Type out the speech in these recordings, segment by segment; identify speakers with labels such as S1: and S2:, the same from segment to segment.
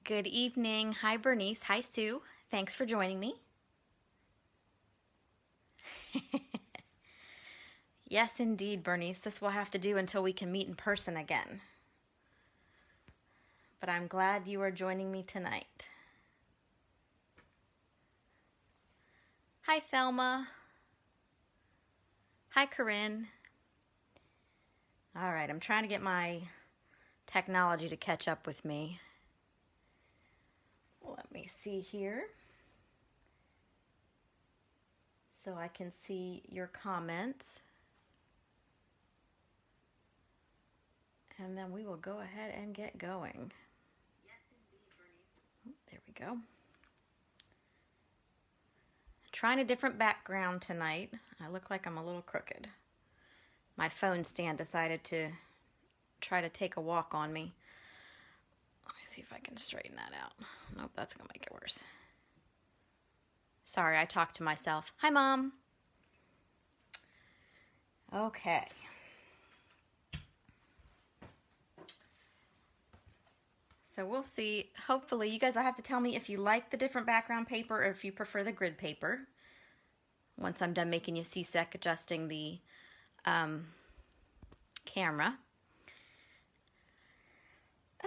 S1: Good evening. Hi, Bernice. Hi, Sue. Thanks for joining me. Yes, indeed, Bernice. This will have to do until we can meet in person again. But I'm glad you are joining me tonight. Hi, Thelma. Hi, Corinne. All right, I'm trying to get my technology to catch up with me. Let me see here. So I can see your comments. And then we will go ahead and get going. Yes, indeed, Bernice. Oh, there we go. Trying a different background tonight. I look like I'm a little crooked. My phone stand decided to try to take a walk on me. Let me see if I can straighten that out. Nope, that's gonna make it worse. Sorry, I talked to myself. Hi, Mom. Okay. So we'll see. Hopefully, you guys will have to tell me if you like the different background paper or if you prefer the grid paper. Once I'm done making you CSEC adjusting the camera.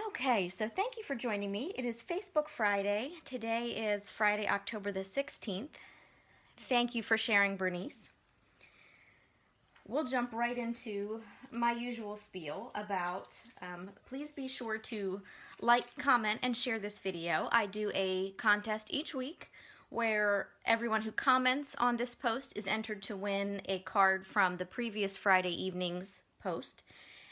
S1: Okay, so thank you for joining me. It is Facebook Friday. Today is Friday, October the 16th. Thank you for sharing, Bernice. We'll jump right into my usual spiel about, please be sure to like, comment, and share this video. I do a contest each week where everyone who comments on this post is entered to win a card from the previous Friday evening's post.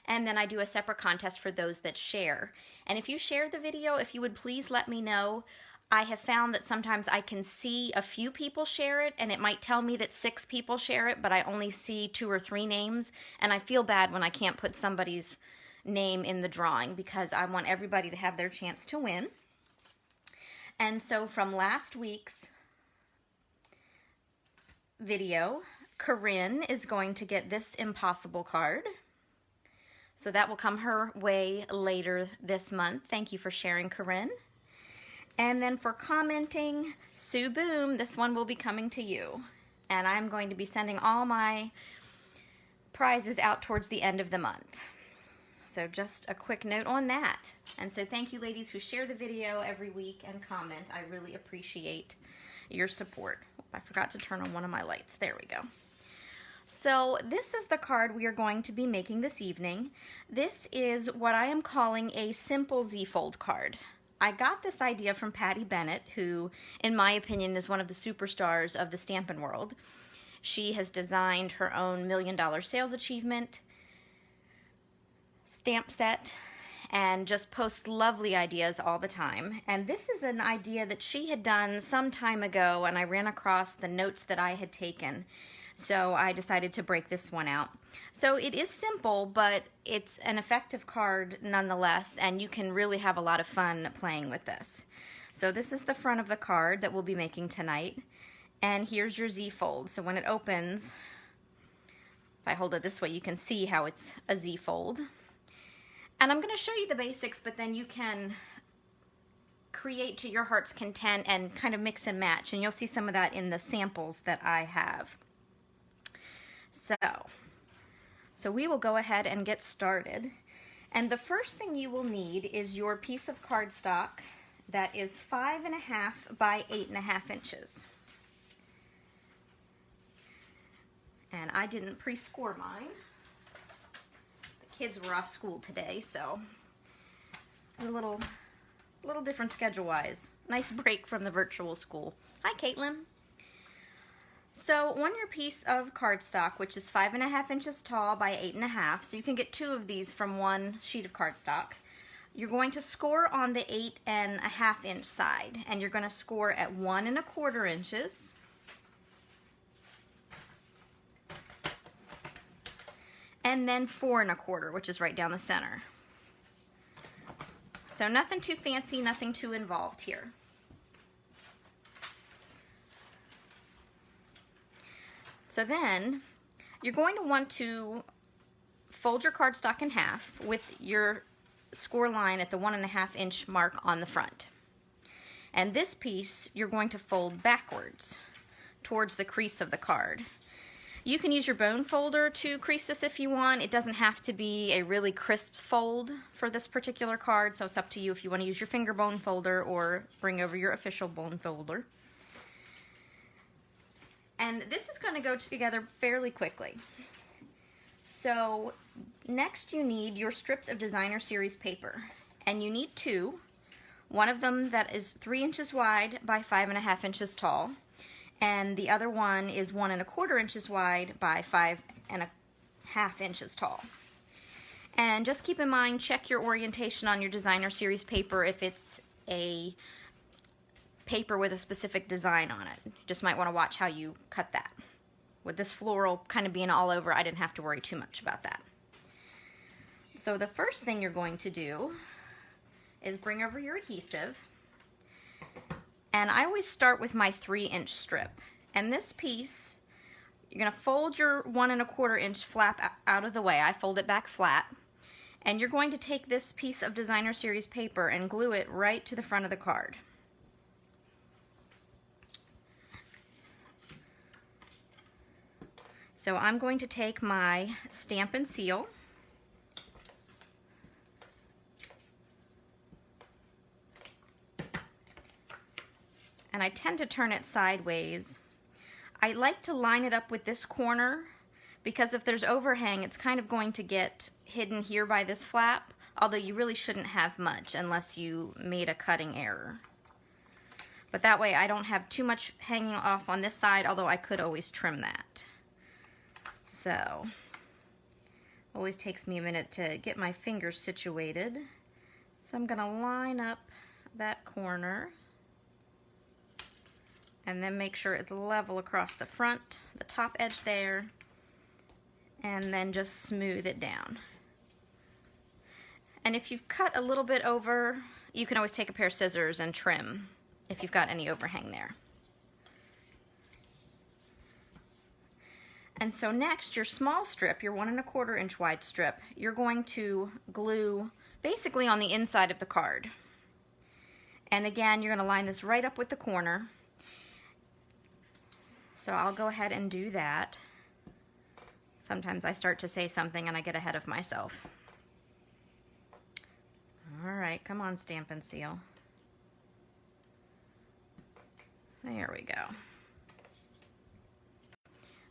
S1: And then I do a separate contest for those that share. And if you share the video, if you would please let me know. I have found that sometimes I can see a few people share it, and it might tell me that 6 people share it, but I only see 2 or 3 names, and I feel bad when I can't put somebody's name in the drawing because I want everybody to have their chance to win. And so from last week's video, Corinne is going to get this Impossible card. So that will come her way later this month. Thank you for sharing, Corinne. And then for commenting, Sue Boom, this one will be coming to you. And I'm going to be sending all my prizes out towards the end of the month. So just a quick note on that. And so thank you ladies who share the video every week and comment. I really appreciate your support. I forgot to turn on one of my lights. There we go. So this is the card we are going to be making this evening. This is what I am calling a simple Z-fold card. I got this idea from Patty Bennett, who, in my opinion, is one of the superstars of the Stampin' World. She has designed her own $1 Million Sales Achievement stamp set and just posts lovely ideas all the time. And this is an idea that she had done some time ago, and I ran across the notes that I had taken. So I decided to break this one out. So it is simple, but it's an effective card nonetheless, and you can really have a lot of fun playing with this. So this is the front of the card that we'll be making tonight. And here's your Z-fold. So when it opens, if I hold it this way, you can see how it's a Z-fold. And I'm going to show you the basics, but then you can create to your heart's content and kind of mix and match. And you'll see some of that in the samples that I have. So we will go ahead and get started. And the first thing you will need is your piece of cardstock that is 5.5 by 8.5 inches. And I didn't pre-score mine. The kids were off school today, so a little different schedule-wise. Nice break from the virtual school. Hi, Caitlin. So on your piece of cardstock, which is 5.5 inches tall by 8.5, so you can get 2 of these from one sheet of cardstock, you're going to score on the 8.5 inch side, and you're going to score at 1.25 inches, and then 4.25, which is right down the center. So nothing too fancy, nothing too involved here. So then you're going to want to fold your cardstock in half with your score line at the 1.5 inch mark on the front. And this piece you're going to fold backwards towards the crease of the card. You can use your bone folder to crease this if you want. It doesn't have to be a really crisp fold for this particular card, so it's up to you if you want to use your finger bone folder or bring over your official bone folder. And this is going to go together fairly quickly. So next you need your strips of designer series paper, and you need two. One of them that is 3 inches wide by 5.5 inches tall, and the other one is 1 1/4 inches wide by 5.5 inches tall. And just keep in mind, check your orientation on your designer series paper if it's a paper with a specific design on it. You just might want to watch how you cut that. With this floral kind of being all over, I didn't have to worry too much about that. So the first thing you're going to do is bring over your adhesive. And I always start with my 3-inch strip. And this piece, you're going to fold your 1 1/4 inch flap out of the way. I fold it back flat. And you're going to take this piece of designer series paper and glue it right to the front of the card. So I'm going to take my Stampin' Seal, and I tend to turn it sideways. I like to line it up with this corner because if there's overhang, it's kind of going to get hidden here by this flap, although you really shouldn't have much unless you made a cutting error. But that way I don't have too much hanging off on this side, although I could always trim that. So, always takes me a minute to get my fingers situated. So I'm going to line up that corner and then make sure it's level across the front, the top edge there, and then just smooth it down. And if you've cut a little bit over, you can always take a pair of scissors and trim if you've got any overhang there. And so next, your small strip, your 1 1/4 inch wide strip, you're going to glue basically on the inside of the card. And again, you're going to line this right up with the corner. So I'll go ahead and do that. Sometimes I start to say something and I get ahead of myself. All right, come on, Stampin' Seal. There we go.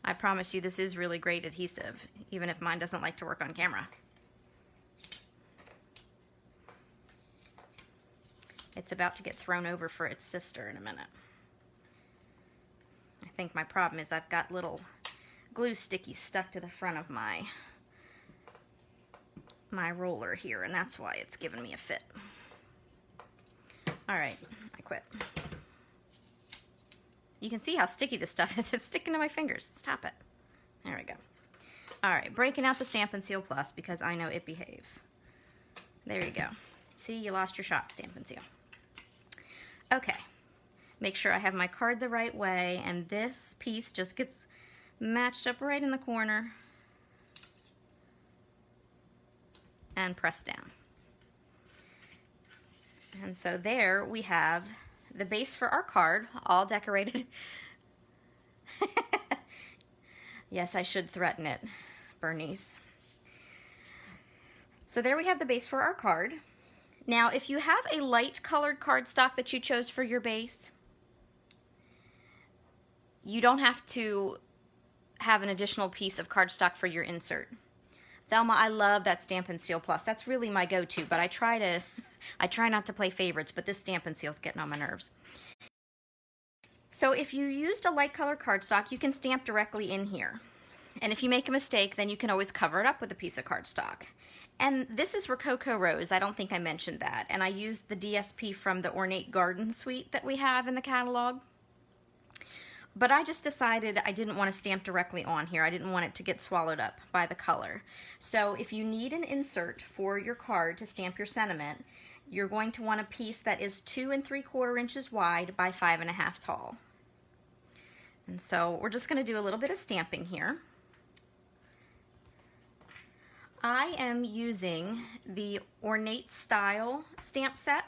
S1: I promise you this is really great adhesive, even if mine doesn't like to work on camera. It's about to get thrown over for its sister in a minute. I think my problem is I've got little glue stickies stuck to the front of my roller here, and that's why it's giving me a fit. All right, I quit. You can see how sticky this stuff is. It's sticking to my fingers. Stop it. There we go. All right, breaking out the Stampin' Seal Plus because I know it behaves. There you go. See, you lost your shot, Stampin' Seal. Okay, make sure I have my card the right way, and this piece just gets matched up right in the corner and pressed down. And so there we have the base for our card, all decorated. Yes, I should threaten it, Bernice. So there we have the base for our card. Now, if you have a light colored cardstock that you chose for your base, you don't have to have an additional piece of cardstock for your insert. Thelma, I love that Stampin' Seal Plus. That's really my go-to, but I try not to play favorites, but this Stampin' Seal's getting on my nerves. So if you used a light color cardstock, you can stamp directly in here. And if you make a mistake, then you can always cover it up with a piece of cardstock. And this is Rococo Rose. I don't think I mentioned that. And I used the DSP from the Ornate Garden suite that we have in the catalog. But I just decided I didn't want to stamp directly on here. I didn't want it to get swallowed up by the color. So if you need an insert for your card to stamp your sentiment, you're going to want a piece that is 2 3/4 inches wide by 5.5 tall. And so we're just going to do a little bit of stamping here. I am using the Ornate Style stamp set.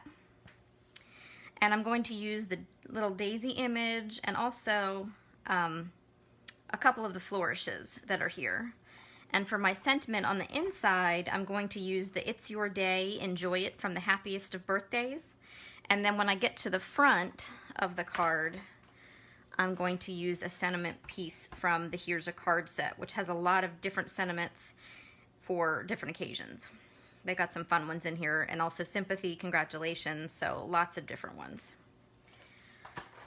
S1: And I'm going to use the little daisy image and also a couple of the flourishes that are here. And for my sentiment on the inside, I'm going to use the It's Your Day, Enjoy It from the Happiest of Birthdays. And then when I get to the front of the card, I'm going to use a sentiment piece from the Here's a Card set, which has a lot of different sentiments for different occasions. They got some fun ones in here, and also sympathy, congratulations, so lots of different ones.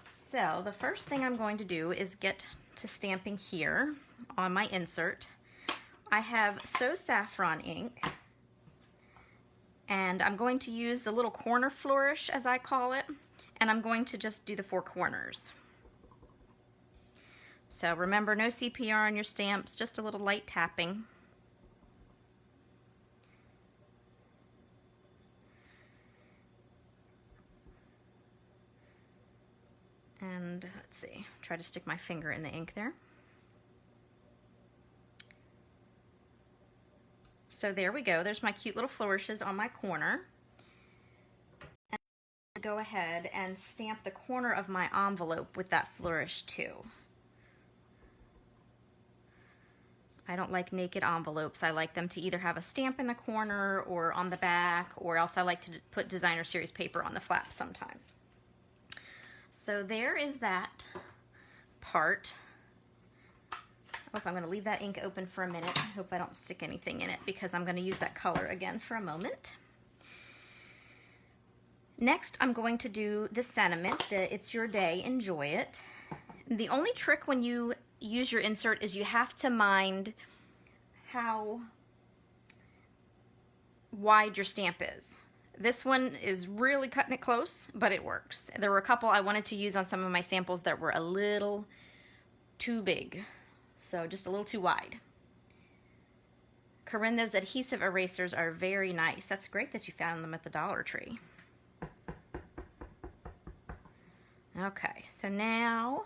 S1: So the first thing I'm going to do is get to stamping here on my insert. I have So Saffron ink, and I'm going to use the little corner flourish, as I call it, and I'm going to just do the 4 corners. So remember, no CPR on your stamps, just a little light tapping. And let's see, try to stick my finger in the ink there. So there we go, there's my cute little flourishes on my corner. And I'll go ahead and stamp the corner of my envelope with that flourish too. I don't like naked envelopes. I like them to either have a stamp in the corner or on the back, or else I like to put designer series paper on the flap sometimes. So there is that part. Oh, I'm going to leave that ink open for a minute. I hope I don't stick anything in it because I'm going to use that color again for a moment. Next, I'm going to do the sentiment, the It's Your Day, Enjoy It. The only trick when you use your insert is you have to mind how wide your stamp is. This one is really cutting it close, but it works. There were a couple I wanted to use on some of my samples that were a little too big, so just a little too wide. Corinne, those adhesive erasers are very nice. That's great that you found them at the Dollar Tree. Okay, so now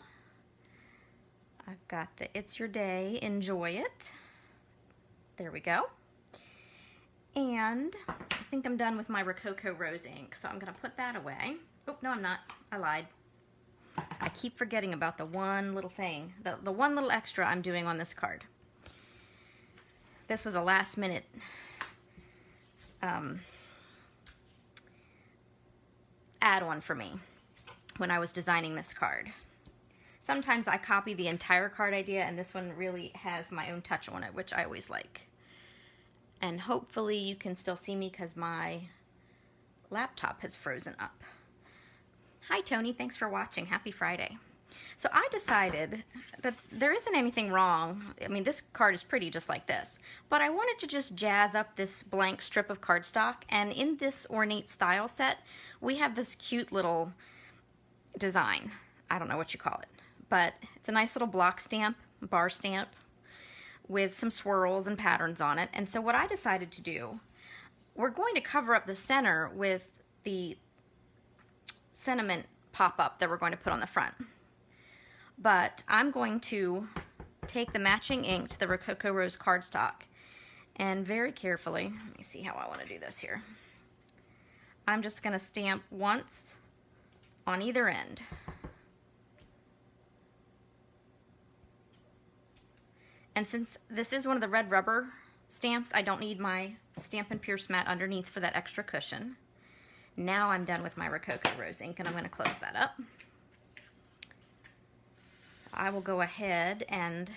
S1: I've got the It's Your Day, Enjoy It. There we go. And I think I'm done with my Rococo Rose ink, so I'm going to put that away. Oh, no, I'm not. I lied. I keep forgetting about the one little thing, the one little extra I'm doing on this card. This was a last minute add-on for me when I was designing this card. Sometimes I copy the entire card idea, and this one really has my own touch on it, which I always like. And hopefully you can still see me because my laptop has frozen up. Hi Tony, thanks for watching. Happy Friday. So I decided that there isn't anything wrong. I mean, this card is pretty just like this, but I wanted to just jazz up this blank strip of cardstock, and in this ornate style set, we have this cute little design. I don't know what you call it, but it's a nice little block stamp, bar stamp, with some swirls and patterns on it. And so what I decided to do, we're going to cover up the center with the sentiment pop-up that we're going to put on the front. But I'm going to take the matching ink to the Rococo Rose cardstock and very carefully, let me see how I want to do this here. I'm just going to stamp once on either end. And since this is one of the red rubber stamps, I don't need my Stampin' Pierce mat underneath for that extra cushion. Now I'm done with my Rococo Rose ink, and I'm going to close that up. I will go ahead and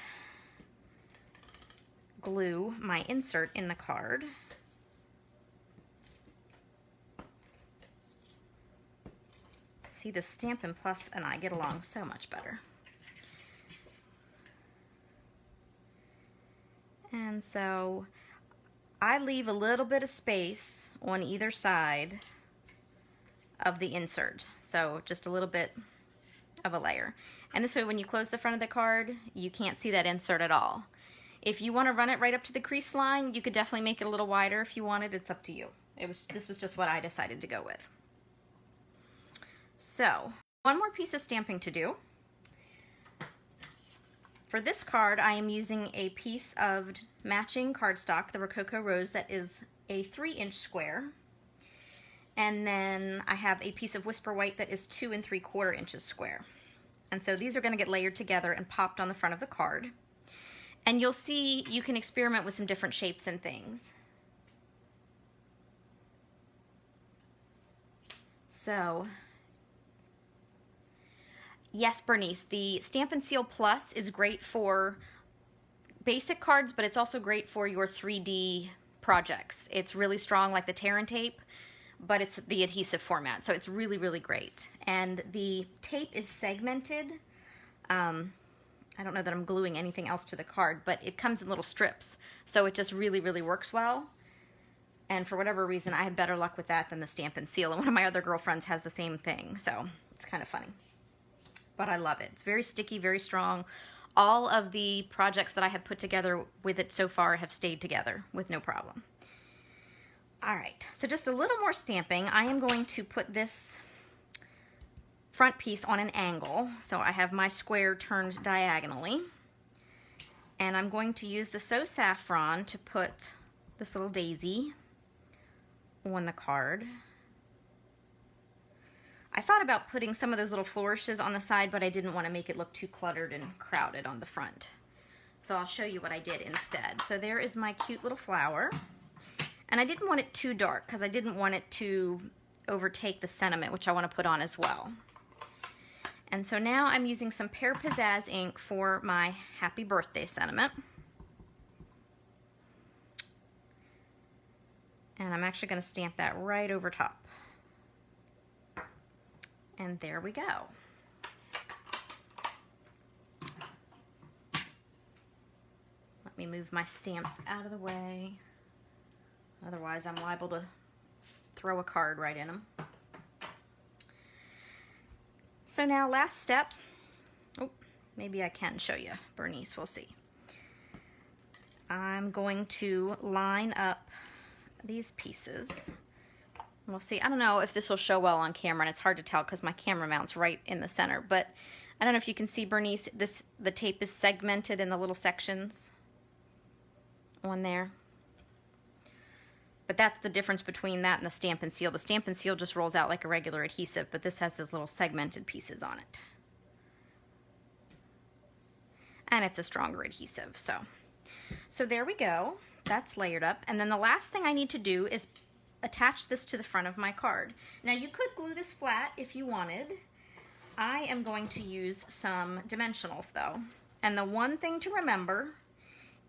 S1: glue my insert in the card. See, the Stampin' Plus and I get along so much better. And so I leave a little bit of space on either side of the insert. So just a little bit of a layer. And this way when you close the front of the card, you can't see that insert at all. If you want to run it right up to the crease line, you could definitely make it a little wider if you wanted. It's up to you. This was just what I decided to go with. So, one more piece of stamping to do. For this card, I am using a piece of matching cardstock, the Rococo Rose, that is a 3-inch square. And then I have a piece of Whisper White that is 2 3/4 inches square. And so these are going to get layered together and popped on the front of the card. And you'll see you can experiment with some different shapes and things. So, yes, Bernice, the Stampin' Seal Plus is great for basic cards, but it's also great for your 3D projects. It's really strong like the Tear and Tape, but it's the adhesive format, so it's really, really great. And the tape is segmented. I don't know that I'm gluing anything else to the card, but it comes in little strips, so it just really, really works well. And for whatever reason, I have better luck with that than the Stampin' Seal, and one of my other girlfriends has the same thing, so it's kind of funny. But I love it. It's very sticky, very strong. All of the projects that I have put together with it so far have stayed together with no problem. All right, so just a little more stamping. I am going to put this front piece on an angle. So I have my square turned diagonally. And I'm going to use the So Saffron to put this little daisy on the card. I thought about putting some of those little flourishes on the side, but I didn't want to make it look too cluttered and crowded on the front. So I'll show you what I did instead. So there is my cute little flower. And I didn't want it too dark because I didn't want it to overtake the sentiment, which I want to put on as well. And so now I'm using some Pear Pizzazz ink for my happy birthday sentiment. And I'm actually going to stamp that right over top. And there we go. Let me move my stamps out of the way. Otherwise, I'm liable to throw a card right in them. So now, last step. Oh, maybe I can show you, Bernice. We'll see. I'm going to line up these pieces. We'll see. I don't know if this will show well on camera, and it's hard to tell because my camera mount's right in the center. But I don't know if you can see, Bernice, the tape is segmented in the little sections on there. But that's the difference between that and the Stampin' Seal. The Stampin' Seal just rolls out like a regular adhesive, but this has those little segmented pieces on it. And it's a stronger adhesive, so there we go. That's layered up. And then the last thing I need to do is attach this to the front of my card. Now you could glue this flat if you wanted. I am going to use some dimensionals though. And the one thing to remember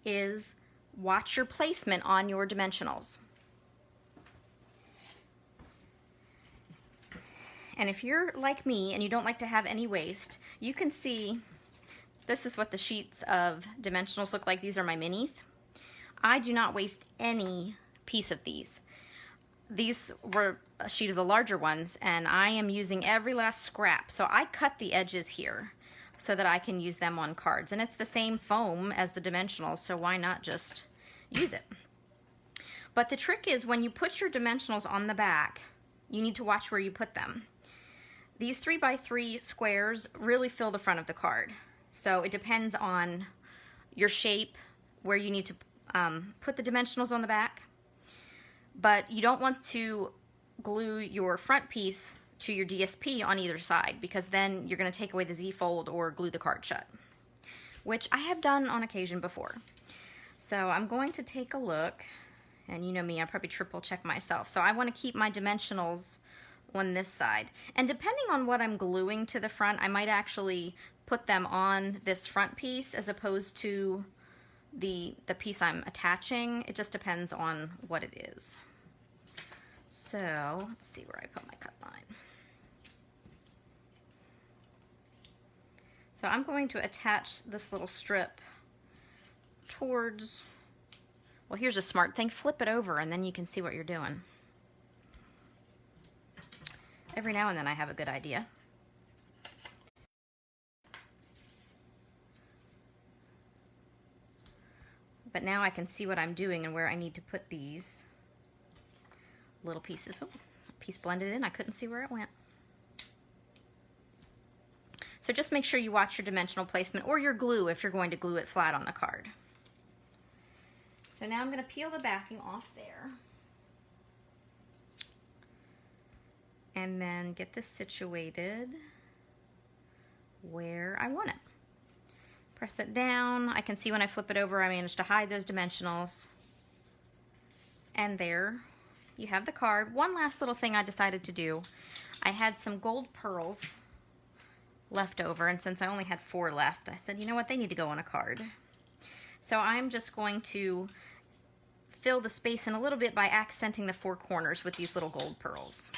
S1: is watch your placement on your dimensionals. And if you're like me and you don't like to have any waste, you can see this is what the sheets of dimensionals look like. These are my minis. I do not waste any piece of these. These were a sheet of the larger ones, and I am using every last scrap. So I cut the edges here so that I can use them on cards. And it's the same foam as the dimensionals, so why not just use it? But the trick is when you put your dimensionals on the back, you need to watch where you put them. These 3x3 squares really fill the front of the card. So it depends on your shape, where you need to put the dimensionals on the back. But you don't want to glue your front piece to your DSP on either side, because then you're going to take away the Z-fold or glue the card shut, which I have done on occasion before. So I'm going to take a look, and you know me, I probably triple check myself. So I want to keep my dimensionals on this side. And depending on what I'm gluing to the front, I might actually put them on this front piece as opposed to the piece I'm attaching. It just depends on what it is. So let's see where I put my cut line. So I'm going to attach this little strip towards, well, here's a smart thing. Flip it over and then you can see what you're doing. Every now and then I have a good idea. But now I can see what I'm doing and where I need to put these little pieces. Oh, a piece blended in. I couldn't see where it went. So just make sure you watch your dimensional placement or your glue if you're going to glue it flat on the card. So now I'm going to peel the backing off there. And then get this situated where I want it. Press it down. I can see when I flip it over I managed to hide those dimensionals. And there you have the card. One last little thing I decided to do. I had some gold pearls left over, and since I only had 4 left, I said, you know what, they need to go on a card. So I'm just going to fill the space in a little bit by accenting the 4 corners with these little gold pearls.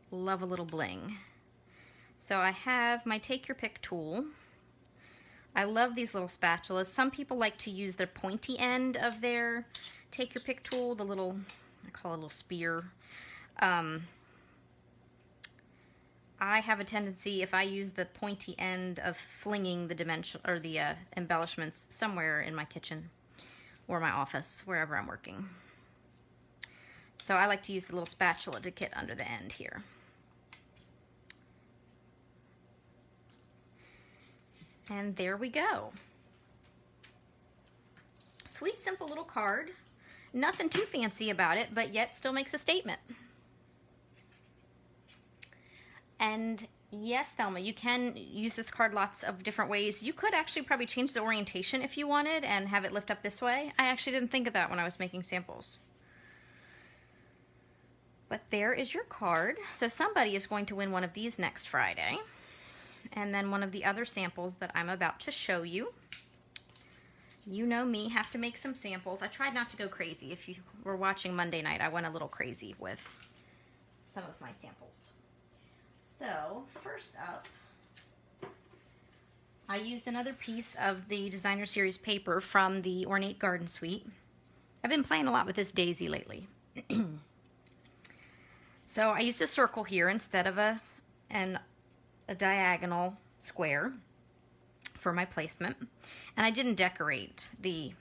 S1: Love a little bling. So I have my Take Your Pick tool. I love these little spatulas. Some people like to use the pointy end of their Take Your Pick tool, the little, I call it a little spear. I have a tendency, if I use the pointy end, of flinging the dimension or the embellishments somewhere in my kitchen or my office, wherever I'm working. So I like to use the little spatula to get under the end here. And there we go. Sweet, simple little card. Nothing too fancy about it, but yet still makes a statement. And yes, Thelma, you can use this card lots of different ways. You could actually probably change the orientation if you wanted and have it lift up this way. I actually didn't think of that when I was making samples. But there is your card. So somebody is going to win one of these next Friday. And then one of the other samples that I'm about to show you. You know me, have to make some samples. I tried not to go crazy. If you were watching Monday night, I went a little crazy with some of my samples. So, first up, I used another piece of the Designer Series paper from the Ornate Garden Suite. I've been playing a lot with this daisy lately. So I used a circle here instead of a diagonal square for my placement. And I didn't decorate the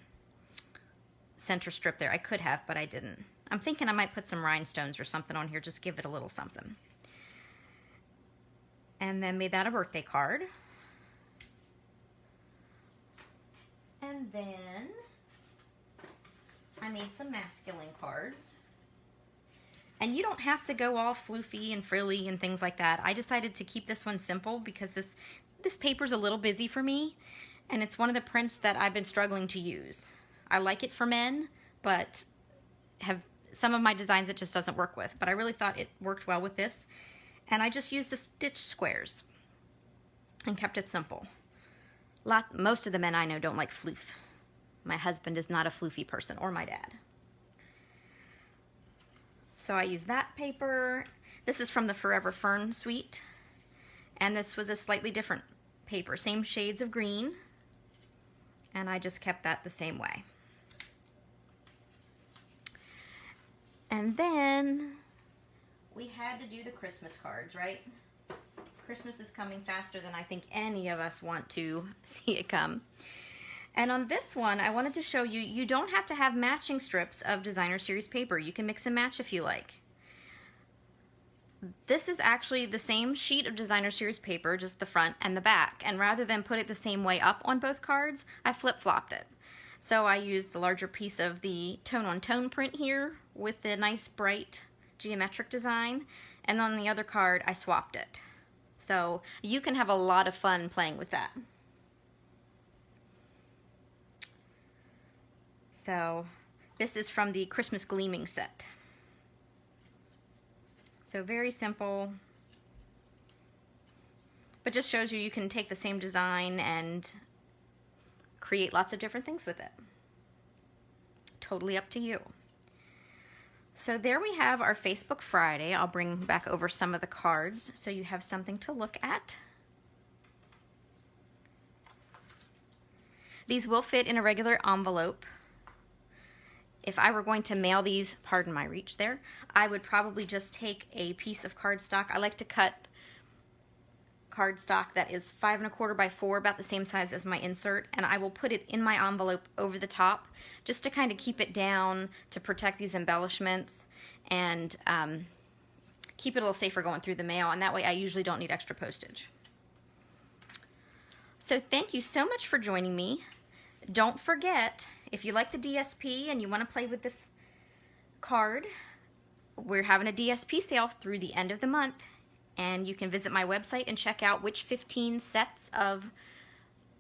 S1: center strip there. I could have, but I didn't. I'm thinking I might put some rhinestones or something on here, just give it a little something. And then made that a birthday card. And then I made some masculine cards. And you don't have to go all floofy and frilly and things like that. I decided to keep this one simple because this paper's a little busy for me, and it's one of the prints that I've been struggling to use. I like it for men, but have some of my designs it just doesn't work with. But I really thought it worked well with this. And I just used the stitch squares and kept it simple. Most of the men I know don't like floof. My husband is not a floofy person, or my dad. So I used that paper. This is from the Forever Fern suite. And this was a slightly different paper. Same shades of green. And I just kept that the same way. And then we had to do the Christmas cards, right? Christmas is coming faster than I think any of us want to see it come. And on this one, I wanted to show you, you don't have to have matching strips of Designer Series paper. You can mix and match if you like. This is actually the same sheet of Designer Series paper, just the front and the back. And rather than put it the same way up on both cards, I flip-flopped it. So I used the larger piece of the tone-on-tone print here with the nice bright geometric design, and on the other card I swapped it. So you can have a lot of fun playing with that. So this is from the Christmas Gleaming set. So very simple, but just shows you can take the same design and create lots of different things with it. Totally up to you. So there we have our Facebook Friday. I'll bring back over some of the cards so you have something to look at. These will fit in a regular envelope. If I were going to mail these, pardon my reach there, I would probably just take a piece of cardstock. I like to cut cardstock that is 5 1/4 by 4, about the same size as my insert, and I will put it in my envelope over the top just to kind of keep it down to protect these embellishments and keep it a little safer going through the mail, and that way I usually don't need extra postage. So thank you so much for joining me. Don't forget, if you like the DSP and you want to play with this card, we're having a DSP sale through the end of the month, and you can visit my website and check out which 15 sets of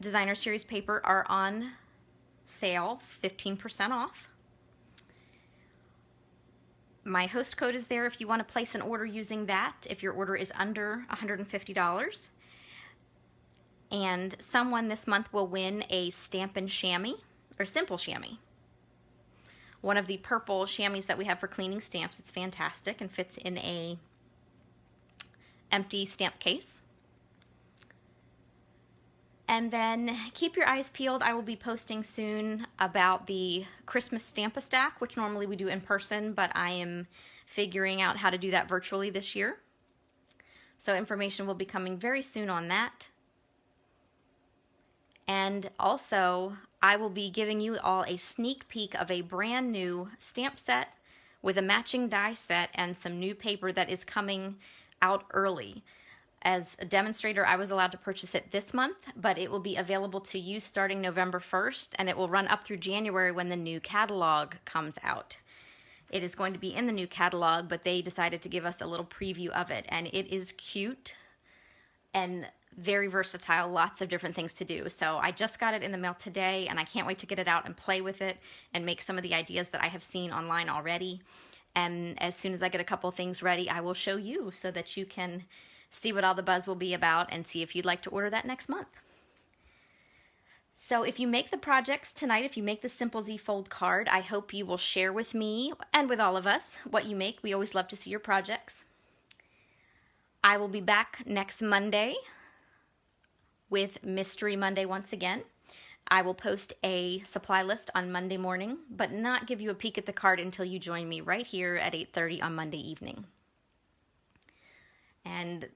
S1: Designer Series paper are on sale, 15% off. My host code is there if you want to place an order using that, if your order is under $150. And someone this month will win a Stampin' Chamois, or Simple Chamois. One of the purple chamois that we have for cleaning stamps. It's fantastic and fits in a empty stamp case. And then keep your eyes peeled. I will be posting soon about the Christmas Stamp-A-Stack, which normally we do in person, but I am figuring out how to do that virtually this year. So information will be coming very soon on that. And also, I will be giving you all a sneak peek of a brand new stamp set with a matching die set and some new paper that is coming out early. As a demonstrator, I was allowed to purchase it this month, but it will be available to you starting November 1st, and it will run up through January when the new catalog comes out. It is going to be in the new catalog, but they decided to give us a little preview of it, and it is cute and very versatile, lots of different things to do. So I just got it in the mail today, and I can't wait to get it out and play with it and make some of the ideas that I have seen online already. And as soon as I get a couple things ready, I will show you so that you can see what all the buzz will be about and see if you'd like to order that next month. So if you make the projects tonight, if you make the Simple Z Fold card, I hope you will share with me and with all of us what you make. We always love to see your projects. I will be back next Monday with Mystery Monday once again. I will post a supply list on Monday morning, but not give you a peek at the card until you join me right here at 8:30 on Monday evening. And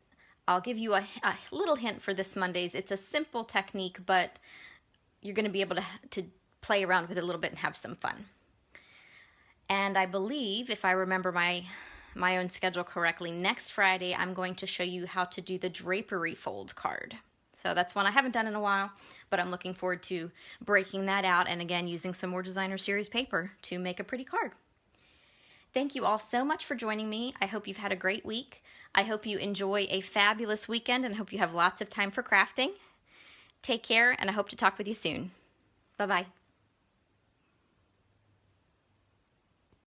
S1: I'll give you a little hint for this Monday's. It's a simple technique, but you're going to be able to play around with it a little bit and have some fun. And I believe, if I remember my own schedule correctly, next Friday I'm going to show you how to do the drapery fold card. So that's one I haven't done in a while, but I'm looking forward to breaking that out and again using some more Designer Series paper to make a pretty card. Thank you all so much for joining me. I hope you've had a great week. I hope you enjoy a fabulous weekend and hope you have lots of time for crafting. Take care, and I hope to talk with you soon. Bye-bye.